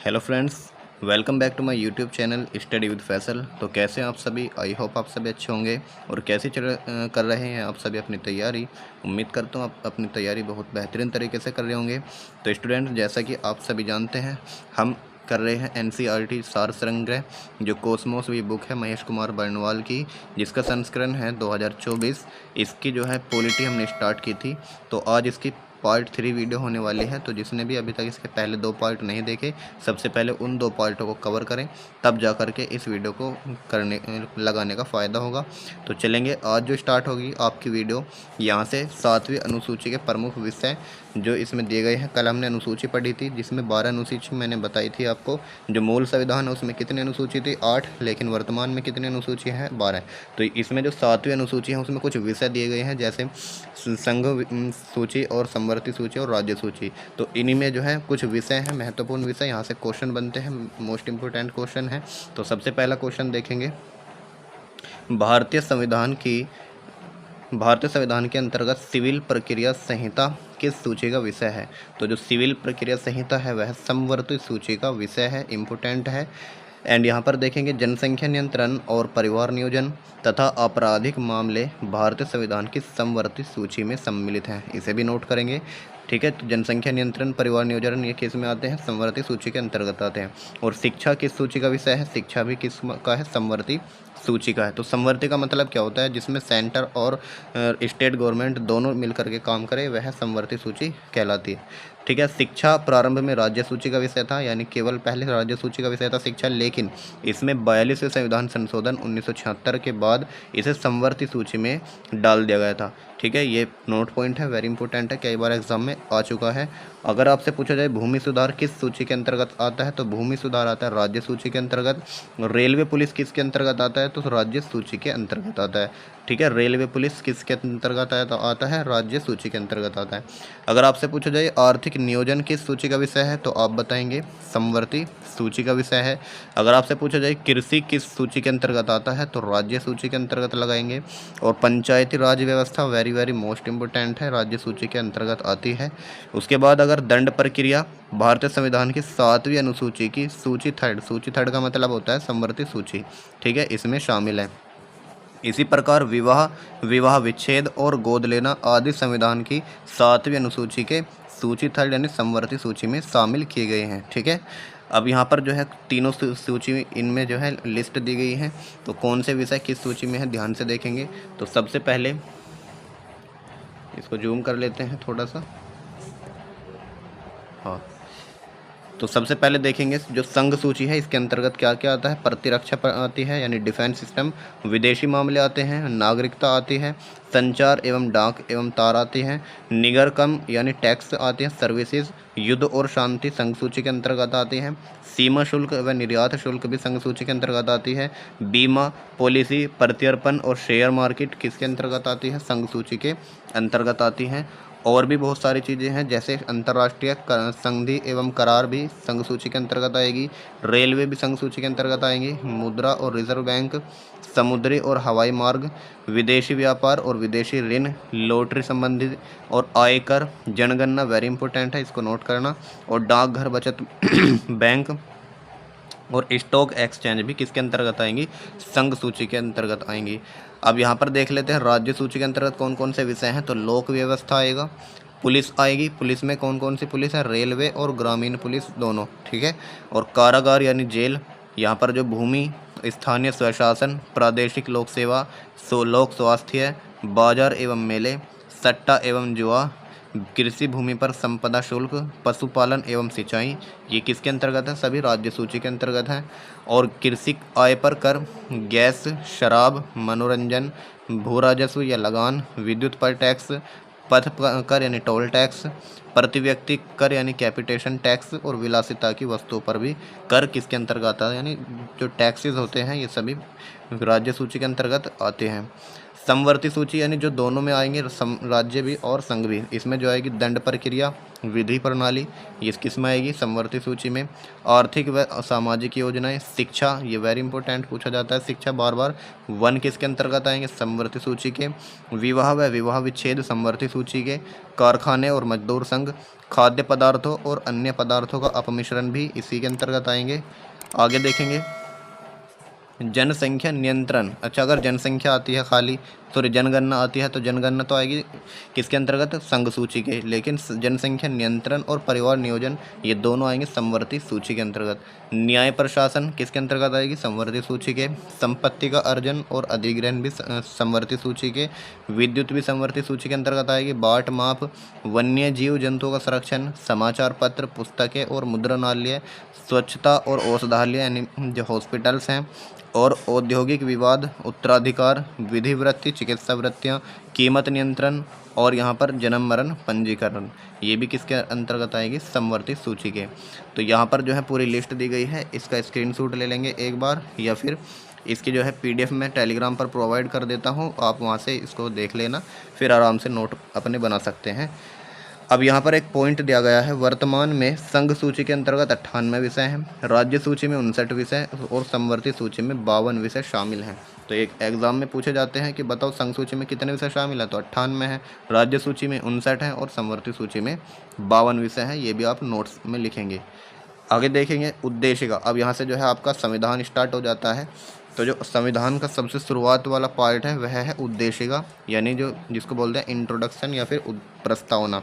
Hello friends, welcome back to my YouTube channel study with Faisal. तो कैसे हैं आप सभी? आई होप आप सभी अच्छे होंगे। और कैसे कर रहे हैं आप सभी अपनी तैयारी? उम्मीद करता हूँ आप अपनी तैयारी बहुत बेहतरीन तरीके से कर रहे होंगे। तो स्टूडेंट, जैसा कि आप सभी जानते हैं, हम कर रहे हैं एनसीईआरटी सार संग्रह, जो कोसमोस भी बुक है महेश कुमार बर्नवाल की, जिसका संस्करण है 2024। इसकी जो है पॉलिटी हमने स्टार्ट की थी, तो आज इसकी पार्ट 3 वीडियो होने वाली है। तो जिसने भी अभी तक इसके पहले 2 पार्ट नहीं देखे, सबसे पहले उन 2 पार्टों को कवर करें, तब जा कर के इस वीडियो को लगाने का फ़ायदा होगा। तो चलेंगे, आज जो स्टार्ट होगी आपकी वीडियो यहाँ से 7वीं अनुसूची के प्रमुख विषय जो इसमें दिए गए हैं। कल हमने अनुसूची पढ़ी थी, जिसमें 12 अनुसूची मैंने बताई थी आपको। जो मूल संविधान है उसमें कितनी अनुसूची थी? 8, लेकिन वर्तमान में कितनी अनुसूची है? 12। तो इसमें जो 7वीं अनुसूची है उसमें कुछ विषय दिए गए हैं, जैसे संघ सूची और समवर्ती सूची और राज्य सूची। तो इन्हीं में जो है कुछ विषय हैं, महत्वपूर्ण विषय, यहाँ से क्वेश्चन बनते हैं, मोस्ट इम्पोर्टेंट क्वेश्चन है। तो सबसे पहला क्वेश्चन देखेंगे, भारतीय संविधान के अंतर्गत सिविल प्रक्रिया संहिता किस सूची का विषय है? तो जो सिविल प्रक्रिया संहिता है वह समवर्ती सूची का विषय है, इम्पोर्टेंट है। एंड यहाँ पर देखेंगे, जनसंख्या नियंत्रण और परिवार नियोजन तथा आपराधिक मामले भारतीय संविधान की समवर्ती सूची में सम्मिलित हैं, इसे भी नोट करेंगे। ठीक है, तो जनसंख्या नियंत्रण, परिवार नियोजन, ये किस में आते हैं? समवर्ती सूची के अंतर्गत आते हैं। और शिक्षा किस सूची का विषय है? शिक्षा भी किस का है? समवर्ती सूची का है। तो समवर्ती का मतलब क्या होता है? जिसमें सेंटर और स्टेट गवर्नमेंट दोनों मिलकर के काम करे, वह समवर्ती सूची कहलाती है। ठीक है, शिक्षा प्रारंभ में राज्य सूची का विषय था, यानी केवल पहले राज्य सूची का विषय था शिक्षा, लेकिन इसमें 42वें संविधान संशोधन 1976 के बाद इसे समवर्ती सूची में डाल दिया गया था। ठीक है, ये नोट पॉइंट है, वेरी इंपॉर्टेंट है, कई बार एग्जाम में आ चुका है। अगर आपसे पूछा जाए भूमि सुधार किस सूची के अंतर्गत आता है, तो भूमि सुधार आता है राज्य सूची के अंतर्गत। रेलवे पुलिस किसके अंतर्गत आता है? तो राज्य सूची के अंतर्गत आता है। ठीक है, रेलवे पुलिस किसके अंतर्गत आता है? राज्य सूची के अंतर्गत आता है। अगर आपसे पूछा जाए आर्थिक नियोजन किस सूची का विषय है, तो आप बताएंगे समवर्ती सूची का विषय है। अगर आपसे पूछा जाए कृषि किस सूची के अंतर्गत आता है, तो राज्य सूची के अंतर्गत लगाएंगे। और पंचायती राज व्यवस्था वेरी मोस्ट इम्पोर्टेंट है, राज्य सूची के अंतर्गत आती है। उसके बाद अगर दंड प्रक्रिया भारतीय संविधान की 7वीं अनुसूची की सूची थर्ड का मतलब होता है समवर्ती सूची। ठीक है, इसमें शामिल है। इसी प्रकार विवाह विच्छेद और गोद लेना आदि संविधान की 7वीं अनुसूची के सूची थर्ड यानी समवर्ती सूची में शामिल किए गए हैं। ठीक है, अब यहाँ पर जो है तीनों सूची इनमें जो है लिस्ट दी गई है। तो कौन से विषय किस सूची में है, ध्यान से देखेंगे। तो सबसे पहले इसको जूम कर लेते हैं थोड़ा सा। हाँ, तो सबसे पहले देखेंगे जो संघ सूची है, इसके अंतर्गत क्या क्या आता है? प्रतिरक्षा आती है, यानी डिफेंस सिस्टम। विदेशी मामले आते हैं, नागरिकता आती है, संचार एवं डाक एवं तार आती हैं, निगरकम यानी टैक्स आते हैं, सर्विसेज, युद्ध और शांति संघ सूची के अंतर्गत आती हैं, सीमा शुल्क व निर्यात शुल्क भी संघ सूची के अंतर्गत आती है, बीमा पॉलिसी, प्रत्यर्पण और शेयर मार्केट किसके अंतर्गत आती है? संघ सूची के अंतर्गत आती हैं। और भी बहुत सारी चीज़ें हैं, जैसे अंतर्राष्ट्रीय संधि एवं करार भी संघ सूची के अंतर्गत आएगी, रेलवे भी संघ सूची के अंतर्गत आएंगी, मुद्रा और रिजर्व बैंक, समुद्री और हवाई मार्ग, विदेशी व्यापार और विदेशी ऋण, लॉटरी संबंधित और आयकर, जनगणना वेरी इंपॉर्टेंट है, इसको नोट करना, और डाकघर बचत बैंक और स्टॉक एक्सचेंज भी किसके अंतर्गत आएंगी? संघ सूची के अंतर्गत आएंगी। अब यहाँ पर देख लेते हैं राज्य सूची के अंतर्गत कौन कौन से विषय हैं। तो लोक व्यवस्था आएगा, पुलिस आएगी, पुलिस में कौन कौन सी पुलिस है? रेलवे और ग्रामीण पुलिस दोनों। ठीक है, और कारागार यानी जेल, यहाँ पर जो भूमि, स्थानीय स्वशासन, प्रादेशिक लोक सेवा, लोक स्वास्थ्य, बाजार एवं मेले, सट्टा एवं जुआ, कृषि भूमि पर संपदा शुल्क, पशुपालन एवं सिंचाई, ये किसके अंतर्गत है? सभी राज्य सूची के अंतर्गत हैं। और कृषि आय पर कर, गैस, शराब, मनोरंजन, भू राजस्व या लगान, विद्युत पर टैक्स, पथ कर यानी टोल टैक्स, प्रति व्यक्ति कर यानी कैपिटेशन टैक्स, और विलासिता की वस्तुओं पर भी कर किसके अंतर्गत आता है? यानी जो टैक्सेस होते हैं ये सभी राज्य सूची के अंतर्गत आते हैं। समवर्ती सूची यानी जो दोनों में आएंगे, राज्य भी और संघ भी, इसमें जो आएगी दंड प्रक्रिया विधि प्रणाली, ये किस में आएगी, समवर्ती सूची में। आर्थिक व सामाजिक योजनाएं, शिक्षा, ये वेरी इंपॉर्टेंट पूछा जाता है शिक्षा बार बार, वन किसके अंतर्गत आएंगे, समवर्ती सूची के। विवाह व विवाह विच्छेद समवर्ती सूची के। कारखाने और मजदूर संघ, खाद्य पदार्थों और अन्य पदार्थों का अपमिश्रण भी इसी के अंतर्गत आएंगे। आगे देखेंगे जनसंख्या नियंत्रण। अच्छा, अगर जनसंख्या आती है खाली, सॉरी जनगणना आती है, तो जनगणना तो आएगी किसके अंतर्गत, संघ सूची के, लेकिन जनसंख्या नियंत्रण और परिवार नियोजन ये दोनों आएंगे समवर्ती सूची के अंतर्गत। न्याय प्रशासन किसके अंतर्गत आएगी, समवर्ती सूची के। संपत्ति का अर्जन और अधिग्रहण भी समवर्ती सूची के। विद्युत भी समवर्ती सूची के अंतर्गत आएगी। बाट माप, वन्य जीव जंतुओं का संरक्षण, समाचार पत्र, पुस्तकें और मुद्रणालय, स्वच्छता और औषधालय यानी जो हॉस्पिटल्स हैं, और औद्योगिक विवाद, उत्तराधिकार, विधि वृत्ति, चिकित्सा वृत्तियाँ, कीमत नियंत्रण, और यहाँ पर जन्म मरण पंजीकरण, ये भी किसके अंतर्गत आएगी, समवर्ती सूची के। तो यहाँ पर जो है पूरी लिस्ट दी गई है, इसका स्क्रीनशॉट ले लेंगे एक बार, या फिर इसकी जो है PDF मैं टेलीग्राम पर प्रोवाइड कर देता हूँ, आप वहाँ से इसको देख लेना, फिर आराम से नोट अपने बना सकते हैं। अब यहाँ पर एक पॉइंट दिया गया है, वर्तमान में संघ सूची के अंतर्गत 98 विषय हैं, राज्य सूची में 59 विषय और समवर्ती सूची में 52 विषय शामिल हैं। तो एक एग्जाम में पूछे जाते हैं कि बताओ संघ सूची में कितने विषय शामिल हैं, तो 98 है, राज्य सूची में 59 है और समवर्ती सूची में 52 विषय हैं। ये भी आप नोट्स में लिखेंगे। आगे देखेंगे उद्देश्य का। अब यहाँ से जो है आपका संविधान स्टार्ट हो जाता है। तो जो संविधान का सबसे शुरुआत वाला पार्ट है वह है उद्देश्य का, यानी जो जिसको बोलते हैं इंट्रोडक्शन या फिर प्रस्तावना।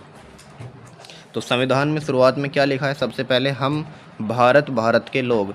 तो संविधान में शुरुआत में क्या लिखा है, सबसे पहले हम भारत के लोग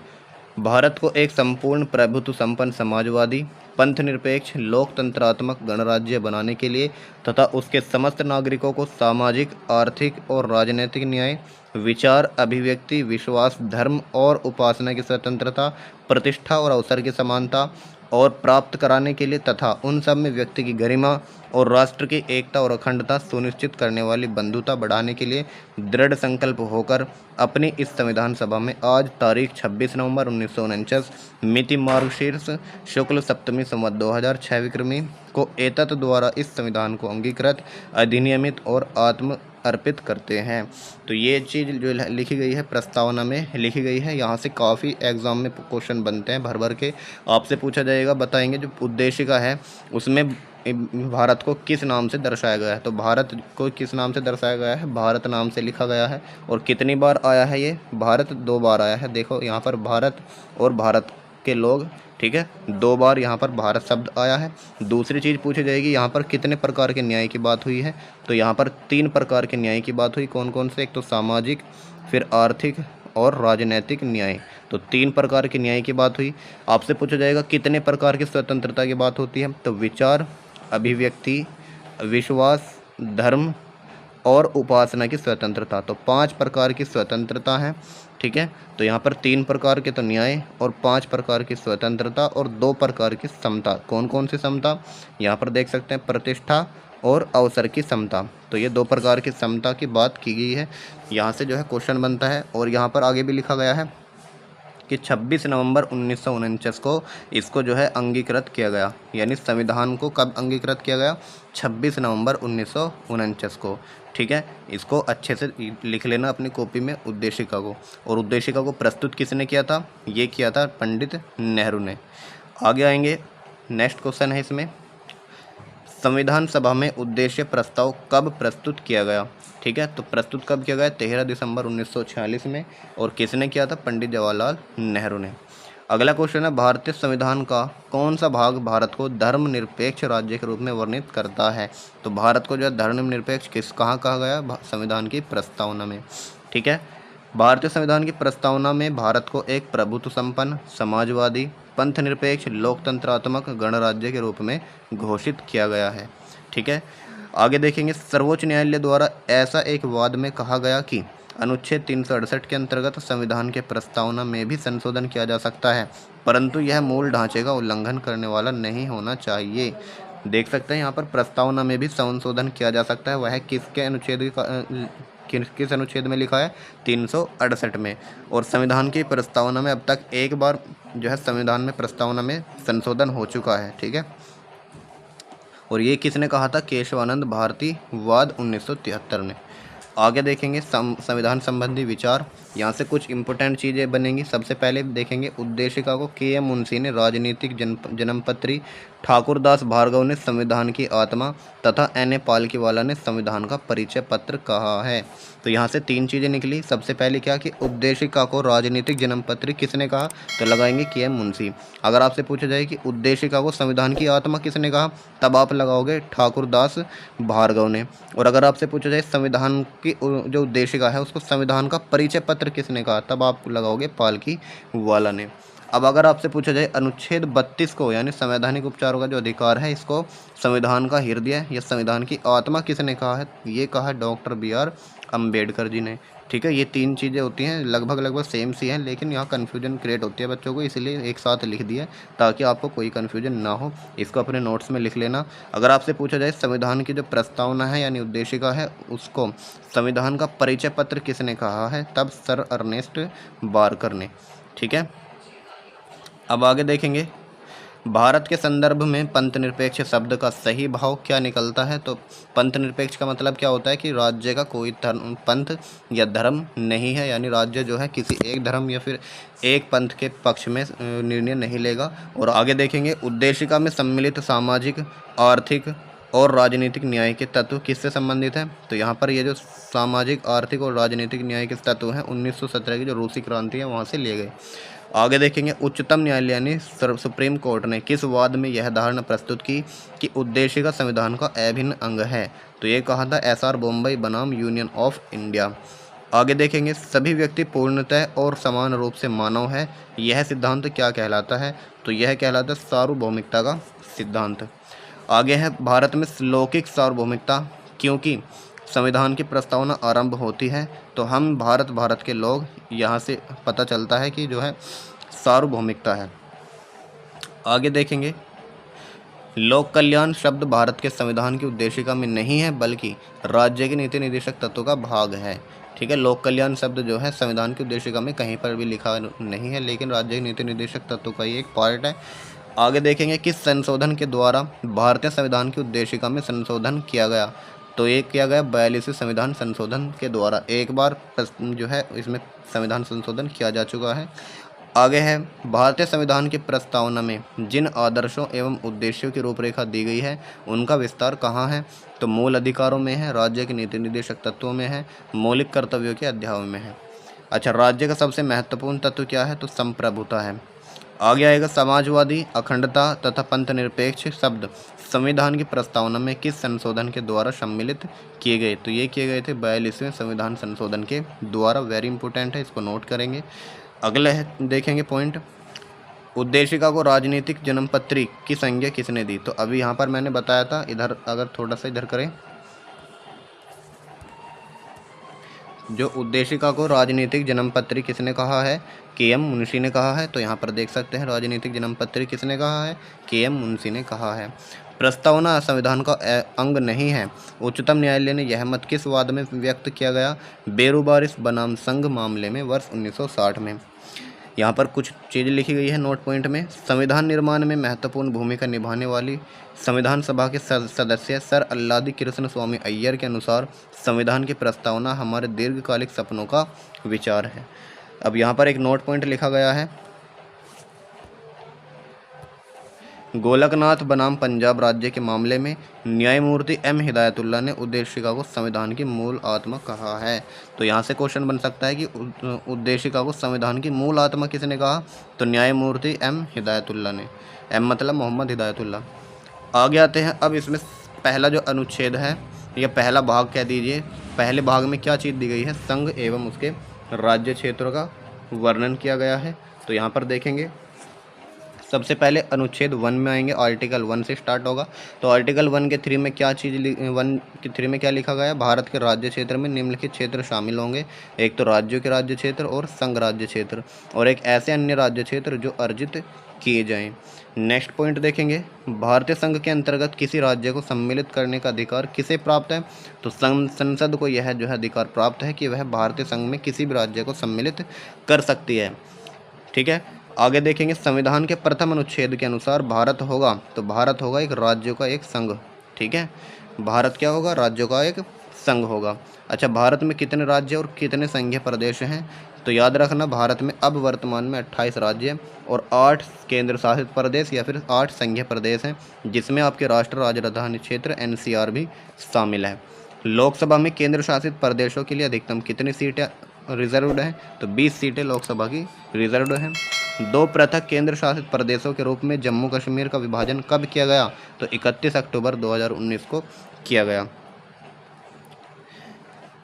भारत को एक संपूर्ण प्रभुत्व संपन्न समाजवादी पंथ निरपेक्ष लोकतंत्रात्मक गणराज्य बनाने के लिए तथा उसके समस्त नागरिकों को सामाजिक, आर्थिक और राजनीतिक न्याय, विचार, अभिव्यक्ति, विश्वास, धर्म और उपासना की स्वतंत्रता, प्रतिष्ठा और अवसर की समानता और प्राप्त कराने के लिए तथा उन सब में व्यक्ति की गरिमा और राष्ट्र की एकता और अखंडता सुनिश्चित करने वाली बंधुता बढ़ाने के लिए दृढ़ संकल्प होकर अपनी इस संविधान सभा में आज तारीख 26 नवंबर 1949 मिति मार्गशीर्ष शुक्ल सप्तमी संवत 2006 विक्रमी को एतत् द्वारा इस संविधान को अंगीकृत, अधिनियमित और आत्म अर्पित करते हैं। तो ये चीज़ जो लिखी गई है प्रस्तावना में लिखी गई है, यहाँ से काफ़ी एग्जाम में क्वेश्चन बनते हैं भर भर के। आपसे पूछा जाएगा, बताएंगे जो उद्देश्य का है उसमें भारत को किस नाम से दर्शाया गया है। तो भारत को किस नाम से दर्शाया गया है, भारत नाम से लिखा गया है। और कितनी बार आया है ये, भारत 2 बार आया है। देखो यहाँ पर भारत और भारत के लोग, ठीक है, 2 बार यहाँ पर भारत शब्द आया है। दूसरी चीज़ पूछी जाएगी यहाँ पर कितने प्रकार के न्याय की बात हुई है, तो यहाँ पर 3 प्रकार के न्याय की बात हुई। कौन कौन से, एक तो सामाजिक, फिर आर्थिक और राजनैतिक न्याय। तो 3 प्रकार के न्याय की बात हुई। आपसे पूछा जाएगा कितने प्रकार की स्वतंत्रता की बात होती है, तो विचार, अभिव्यक्ति, विश्वास, धर्म और उपासना की स्वतंत्रता। तो 5 प्रकार की स्वतंत्रता है, ठीक है। तो यहाँ पर 3 प्रकार के तो न्याय और 5 प्रकार की स्वतंत्रता और 2 प्रकार की समता। कौन कौन सी समता, यहाँ पर देख सकते हैं, प्रतिष्ठा और अवसर की समता। तो ये 2 प्रकार की समता की बात की गई है। यहाँ से जो है क्वेश्चन बनता है। और यहाँ पर आगे भी लिखा गया है कि 26 नवंबर 1949 को इसको जो है अंगीकृत किया गया, यानी संविधान को कब अंगीकृत किया गया, 26 नवंबर 1949 को, ठीक है। इसको अच्छे से लिख लेना अपनी कॉपी में उद्देशिका को। और उद्देशिका को प्रस्तुत किसने किया था, ये किया था पंडित नेहरू ने। आगे आएंगे, नेक्स्ट क्वेश्चन है इसमें, संविधान सभा में उद्देश्य प्रस्ताव कब प्रस्तुत किया गया, ठीक है। तो प्रस्तुत कब किया गया, 13 दिसंबर 1946 में। और किसने किया था, पंडित जवाहरलाल नेहरू ने। अगला क्वेश्चन है, भारतीय संविधान का कौन सा भाग भारत को धर्मनिरपेक्ष राज्य के रूप में वर्णित करता है। तो भारत को जो है धर्मनिरपेक्ष कहाँ कहा गया, संविधान की प्रस्तावना में, ठीक है। भारतीय संविधान की प्रस्तावना में भारत को एक प्रभुत्व संपन्न समाजवादी पंथ निरपेक्ष लोकतंत्रात्मक गणराज्य के रूप में घोषित किया गया है, ठीक है। आगे देखेंगे, सर्वोच्च न्यायालय द्वारा ऐसा एक वाद में कहा गया कि अनुच्छेद 368 के अंतर्गत संविधान के प्रस्तावना में भी संशोधन किया जा सकता है, परंतु यह मूल ढांचे का उल्लंघन करने वाला नहीं होना चाहिए। देख सकते हैं यहाँ पर प्रस्तावना में भी संशोधन किया जा सकता है, वह किसके अनुच्छेद किस अनुच्छेद में लिखा है, 368 में। और संविधान की प्रस्तावना में अब तक एक बार जो है संविधान में प्रस्तावना में संशोधन हो चुका है, ठीक है। और ये किसने कहा था? केशवानंद भारती वाद 1973 ने। आगे देखेंगे संविधान संबंधी विचार। यहाँ से कुछ इंपॉर्टेंट चीज़ें बनेंगी। सबसे पहले देखेंगे उद्देशिका को के.एम. मुंशी ने राजनीतिक जन्मपत्री, ठाकुरदास भार्गव ने संविधान की आत्मा तथा एन.ए. पालकीवाला ने संविधान का परिचय पत्र कहा है। तो यहाँ से 3 चीज़ें निकली। सबसे पहले क्या कि उद्देशिका को राजनीतिक जन्मपत्री किसने कहा? तो लगाएंगे के.एम. मुंशी। अगर आपसे पूछा जाए कि उद्देशिका को संविधान की आत्मा किसने कहा, तब आप लगाओगे ठाकुरदास भार्गव ने। और अगर आपसे पूछा जाए संविधान की जो उद्देशिका है उसको संविधान का परिचय पत्र किसने कहा, तब आप लगाओगे पालकीवाला ने। अब अगर आपसे पूछा जाए अनुच्छेद 32 को यानी संवैधानिक उपचारों का जो अधिकार है इसको संविधान का हृदय या संविधान की आत्मा किसने कहा है? ये कहा है डॉक्टर B.R. अम्बेडकर जी ने। ठीक है, ये 3 चीज़ें होती हैं, लगभग सेम सी हैं, लेकिन यहाँ कन्फ्यूजन क्रिएट होती है बच्चों को, इसलिए एक साथ लिख दिया ताकि आपको कोई कन्फ्यूजन ना हो। इसको अपने नोट्स में लिख लेना। अगर आपसे पूछा जाए संविधान की जो प्रस्तावना है यानी उद्देशिका है उसको संविधान का परिचय पत्र किसने कहा है, तब सर अर्नेस्ट बारकर ने। ठीक है, अब आगे देखेंगे भारत के संदर्भ में पंथ निरपेक्ष शब्द का सही भाव क्या निकलता है। तो पंथ निरपेक्ष का मतलब क्या होता है कि राज्य का कोई पंथ या धर्म नहीं है, यानी राज्य जो है किसी एक धर्म या फिर एक पंथ के पक्ष में निर्णय नहीं लेगा। और आगे देखेंगे उद्देशिका में सम्मिलित सामाजिक, आर्थिक और राजनीतिक न्याय के तत्व किससे संबंधित हैं। तो यहाँ पर ये जो सामाजिक, आर्थिक और राजनीतिक न्याय के तत्व हैं 1917 की जो रूसी क्रांति है वहाँ से लिए गए। आगे देखेंगे उच्चतम न्यायालय यानी सुप्रीम कोर्ट ने किस वाद में यह धारणा प्रस्तुत की कि उद्देशिका संविधान का अभिन्न अंग है। तो ये कहा था SR बॉम्बे बनाम यूनियन ऑफ इंडिया। आगे देखेंगे सभी व्यक्ति पूर्णतः और समान रूप से मानव है, यह सिद्धांत क्या कहलाता है। तो यह कहलाता है सार्वभौमिकता का सिद्धांत। आगे है भारत में लौकिक सार्वभौमिकता, क्योंकि संविधान की प्रस्तावना आरंभ होती है तो हम भारत के लोग, यहाँ से पता चलता है कि जो है सार्वभौमिकता है। आगे देखेंगे लोक कल्याण शब्द भारत के संविधान की उद्देशिका में नहीं है बल्कि राज्य के नीति निर्देशक तत्वों का भाग है। ठीक है, लोक कल्याण शब्द जो है संविधान की उद्देशिका में कहीं पर भी लिखा नहीं है, लेकिन राज्य के नीति निर्देशक तत्वों का ही एक पार्ट है। आगे देखेंगे किस संशोधन के द्वारा भारतीय संविधान की उद्देशिका में संशोधन किया गया। तो ये किया गया 42वें संविधान संशोधन के द्वारा। एक बार जो है इसमें संविधान संशोधन किया जा चुका है। आगे है भारतीय संविधान की प्रस्तावना में जिन आदर्शों एवं उद्देश्यों की रूपरेखा दी गई है उनका विस्तार कहाँ है। तो मूल अधिकारों में है, राज्य के नीति निर्देशक तत्वों में है, मौलिक कर्तव्यों के अध्यायों में है। अच्छा, राज्य का सबसे महत्वपूर्ण तत्व क्या है। तो संप्रभुता है। आगे आएगा समाजवादी, अखंडता तथा पंथ निरपेक्ष शब्द संविधान की प्रस्तावना में किस संशोधन के द्वारा सम्मिलित किए गए। तो ये किए गए थे 42वें संविधान संशोधन के द्वारा। वेरी इंपॉर्टेंट है, इसको नोट करेंगे। अगले है देखेंगे पॉइंट, उद्देशिका को राजनीतिक जन्मपत्री की संज्ञा किसने दी। तो अभी यहाँ पर मैंने बताया था, इधर अगर थोड़ा सा इधर करें, जो उद्देशिका को राजनीतिक जन्मपत्री किसने कहा है, के.एम. मुंशी ने कहा है। तो यहाँ पर देख सकते हैं राजनीतिक जन्मपत्री किसने कहा है, के.एम. मुंशी ने कहा है। प्रस्तावना संविधान का अंग नहीं है, उच्चतम न्यायालय ने यह मत किस वाद में व्यक्त किया गया। बेरुबारिस बनाम संघ मामले में वर्ष 1960 में। यहाँ पर कुछ चीज़ें लिखी गई है नोट पॉइंट में। संविधान निर्माण में महत्वपूर्ण भूमिका निभाने वाली संविधान सभा के सदस्य सर अल्लादी कृष्ण स्वामी अय्यर के अनुसार संविधान की प्रस्तावना हमारे दीर्घकालिक सपनों का विचार है। अब यहाँ पर एक नोट पॉइंट लिखा गया है, गोलकनाथ बनाम पंजाब राज्य के मामले में न्यायमूर्ति M. हिदायतुल्लाह ने उद्देशिका को संविधान की मूल आत्मा कहा है। तो यहाँ से क्वेश्चन बन सकता है कि उद्देशिका को संविधान की मूल आत्मा किसने कहा। तो न्यायमूर्ति M. हिदायतुल्लाह ने। M मतलब मोहम्मद हिदायतुल्लाह। आगे आते हैं, अब इसमें पहला जो अनुच्छेद है या पहला भाग कह दीजिए, पहले भाग में क्या चीज़ दी गई है, संघ एवं उसके राज्य क्षेत्रों का वर्णन किया गया है। तो यहाँ पर देखेंगे सबसे पहले अनुच्छेद 1 में आएंगे, आर्टिकल 1 से स्टार्ट होगा। तो आर्टिकल 1 के 3 में क्या चीज़ 1 के 3 में क्या लिखा गया, भारत के राज्य क्षेत्र में निम्नलिखित क्षेत्र शामिल होंगे। एक तो राज्यों के राज्य क्षेत्र और संघ राज्य क्षेत्र, और एक ऐसे अन्य राज्य क्षेत्र जो अर्जित किए जाएं। नेक्स्ट पॉइंट देखेंगे, भारतीय संघ के अंतर्गत किसी राज्य को सम्मिलित करने का अधिकार किसे प्राप्त है। तो संसद को यह जो है अधिकार प्राप्त है कि वह भारतीय संघ में किसी भी राज्य को सम्मिलित कर सकती है। ठीक है, आगे देखेंगे संविधान के प्रथम अनुच्छेद के अनुसार भारत होगा, तो भारत होगा एक राज्यों का एक संघ। ठीक है, भारत क्या होगा, राज्यों का एक संघ होगा। अच्छा, भारत में कितने राज्य और कितने संघीय प्रदेश हैं? तो याद रखना, भारत में अब वर्तमान में 28 राज्य और 8 केंद्र शासित प्रदेश या फिर 8 संघीय प्रदेश हैं, जिसमें आपके राष्ट्र राजधानी क्षेत्र NCR भी शामिल है। लोकसभा में केंद्र शासित प्रदेशों के लिए अधिकतम कितनी सीटें रिजर्व्ड हैं? तो 20 सीटें लोकसभा की रिजर्व्ड हैं। 2 पृथक केंद्र शासित प्रदेशों के रूप में जम्मू कश्मीर का विभाजन कब किया गया? तो 31 अक्टूबर 2019 को किया गया।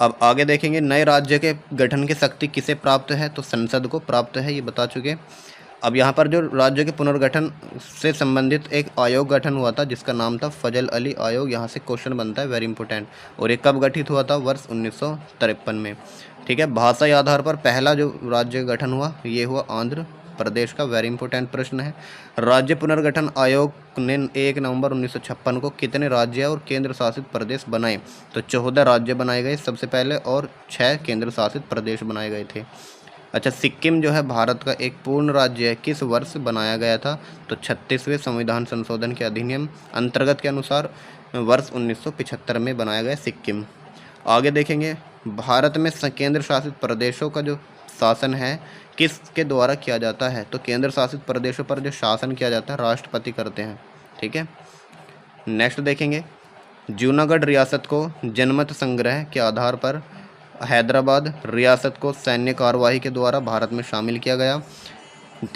अब आगे देखेंगे, नए राज्य के गठन की शक्ति किसे प्राप्त है? तो संसद को प्राप्त है, ये बता चुके। अब यहाँ पर जो राज्य के पुनर्गठन से संबंधित एक आयोग गठन हुआ था जिसका नाम था फजल अली आयोग। यहाँ से क्वेश्चन बनता है, वेरी इंपॉर्टेंट। और ये कब गठित हुआ था? वर्ष 1953 में। ठीक है, भाषा के आधार पर पहला जो राज्य गठन हुआ ये हुआ आंध्र प्रदेश का, वेरी इंपॉर्टेंट प्रश्न है। राज्य पुनर्गठन आयोग ने 1 नवंबर 1956 को कितने राज्य और केंद्र शासित प्रदेश बनाए? तो 14 राज्य बनाए गए सबसे पहले और 6 केंद्र शासित प्रदेश बनाए गए थे। अच्छा, सिक्किम जो है भारत का एक पूर्ण राज्य है, किस वर्ष बनाया गया था? तो 36वें संविधान संशोधन के अधिनियम अंतर्गत के अनुसार वर्ष 1975 में बनाया गया सिक्किम। आगे देखेंगे, भारत में केंद्र शासित प्रदेशों का जो शासन है किसके द्वारा किया जाता है? तो केंद्र शासित प्रदेशों पर जो शासन किया जाता है राष्ट्रपति करते हैं। ठीक है, नेक्स्ट देखेंगे, जूनागढ़ रियासत को जनमत संग्रह के आधार पर हैदराबाद रियासत को सैन्य कार्यवाही के द्वारा भारत में शामिल किया गया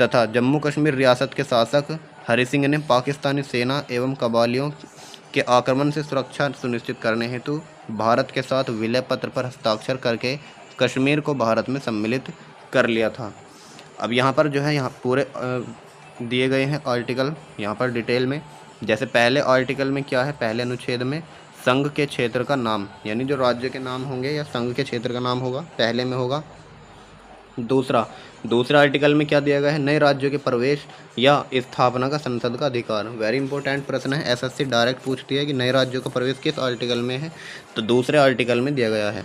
तथा जम्मू कश्मीर रियासत के शासक हरि सिंह ने पाकिस्तानी सेना एवं कबालियों के आक्रमण से सुरक्षा सुनिश्चित करने हेतु भारत के साथ विलय पत्र पर हस्ताक्षर करके कश्मीर को भारत में सम्मिलित कर लिया था। अब यहाँ पर जो है यहाँ पूरे दिए गए हैं आर्टिकल यहाँ पर डिटेल में। जैसे पहले आर्टिकल में क्या है, पहले अनुच्छेद में संघ के क्षेत्र का नाम, यानी जो राज्य के नाम होंगे या संघ के क्षेत्र का नाम होगा पहले में होगा। दूसरा आर्टिकल में क्या दिया गया है, नए राज्यों के प्रवेश या स्थापना का संसद का अधिकार। वेरी इंपॉर्टेंट प्रश्न है, SSC डायरेक्ट पूछती है कि नए राज्यों का प्रवेश किस आर्टिकल में है, तो दूसरे आर्टिकल में दिया गया है।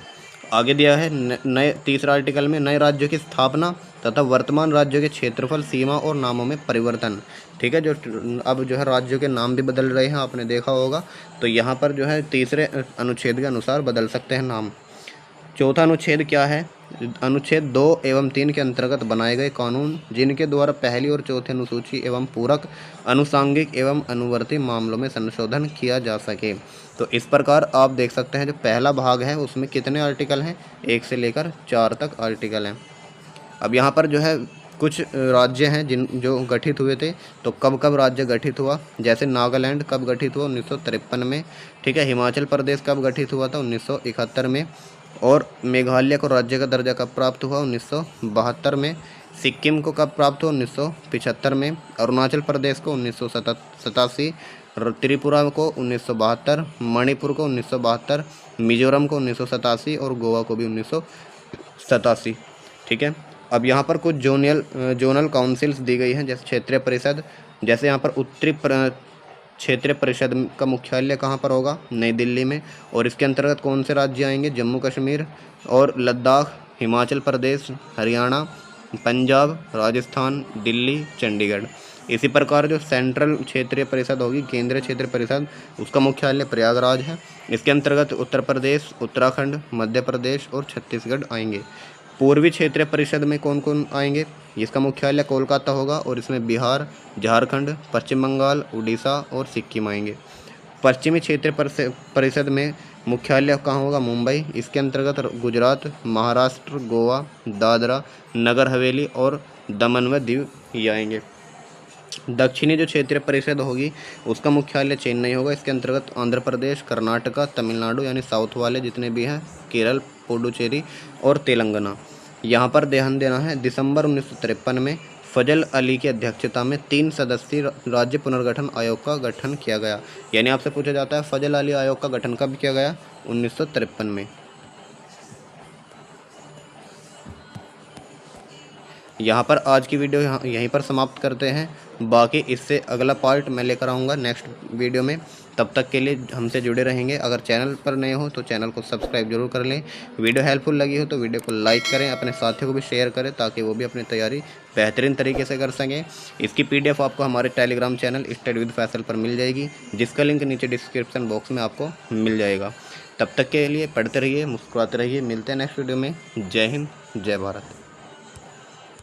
आगे दिया है नए तीसरा आर्टिकल में नए राज्यों की स्थापना तथा वर्तमान राज्यों के क्षेत्रफल, सीमा और नामों में परिवर्तन। ठीक है, जो अब जो है राज्यों के नाम भी बदल रहे हैं, आपने देखा होगा, तो यहाँ पर जो है तीसरे अनुच्छेद के अनुसार बदल सकते हैं नाम। चौथा अनुच्छेद क्या है, अनुच्छेद 2 एवं 3 के अंतर्गत बनाए गए कानून जिनके द्वारा पहली और चौथी अनुसूची एवं पूरक अनुसांगिक एवं अनुवर्ती मामलों में संशोधन किया जा सके। तो इस प्रकार आप देख सकते हैं जो पहला भाग है उसमें कितने आर्टिकल हैं, 1 से लेकर 4 तक आर्टिकल हैं। अब यहाँ पर जो है कुछ राज्य हैं जो गठित हुए थे, तो कब कब राज्य गठित हुआ, जैसे नागालैंड कब गठित हुआ 1953 में। ठीक है, हिमाचल प्रदेश कब गठित हुआ था 1971 में। और मेघालय को राज्य का दर्जा कब प्राप्त हुआ 1972 में। सिक्किम को कब प्राप्त हुआ 1975 में। अरुणाचल प्रदेश को 1987, त्रिपुरा को 1972, मणिपुर को 1972, मिजोरम को 1987 और गोवा को भी 1987। ठीक है, अब यहाँ पर कुछ जोनल काउंसिल्स दी गई हैं, जैसे क्षेत्रीय परिषद। जैसे यहाँ पर उत्तरी क्षेत्रीय परिषद का मुख्यालय कहाँ पर होगा, नई दिल्ली में। और इसके अंतर्गत कौन से राज्य आएंगे, जम्मू कश्मीर और लद्दाख, हिमाचल प्रदेश, हरियाणा, पंजाब, राजस्थान, दिल्ली, चंडीगढ़। इसी प्रकार जो सेंट्रल क्षेत्रीय परिषद होगी, केंद्रीय क्षेत्रीय परिषद, उसका मुख्यालय प्रयागराज है। इसके अंतर्गत उत्तर प्रदेश, उत्तराखंड, मध्य प्रदेश और छत्तीसगढ़ आएंगे। पूर्वी क्षेत्रीय परिषद में कौन कौन आएंगे, जिसका मुख्यालय कोलकाता होगा और इसमें बिहार, झारखंड, पश्चिम बंगाल, उड़ीसा और सिक्किम आएंगे। पश्चिमी क्षेत्रीय परिषद में मुख्यालय कहाँ होगा, मुंबई। इसके अंतर्गत गुजरात, महाराष्ट्र, गोवा, दादरा नगर हवेली और दमन व दीव ये आएंगे। दक्षिणी जो क्षेत्रीय परिषद होगी उसका मुख्यालय चेन्नई होगा। इसके अंतर्गत आंध्र प्रदेश, कर्नाटका, तमिलनाडु यानी साउथ वाले जितने भी हैं, केरल, पुडुचेरी और तेलंगाना। यहाँ पर ध्यान देना है, दिसंबर 1953 में फजल अली की अध्यक्षता में 3 सदस्यीय राज्य पुनर्गठन आयोग का गठन किया गया। यानी आपसे पूछा जाता है फजल अली आयोग का गठन कब किया गया, 1953 में। यहाँ पर आज की वीडियो यहीं पर समाप्त करते हैं। बाकी इससे अगला पार्ट मैं लेकर आऊँगा नेक्स्ट वीडियो में। तब तक के लिए हमसे जुड़े रहेंगे। अगर चैनल पर नए हो तो चैनल को सब्सक्राइब जरूर कर लें। वीडियो हेल्पफुल लगी हो तो वीडियो को लाइक करें, अपने साथियों को भी शेयर करें ताकि वो भी अपनी तैयारी बेहतरीन तरीके से कर सकें। इसकी PDF आपको हमारे Telegram channel study with Faisal पर मिल जाएगी, जिसका लिंक नीचे डिस्क्रिप्शन बॉक्स में आपको मिल जाएगा। तब तक के लिए पढ़ते रहिए, मुस्कुराते रहिए। मिलते हैं नेक्स्ट वीडियो में। जय हिंद, जय भारत।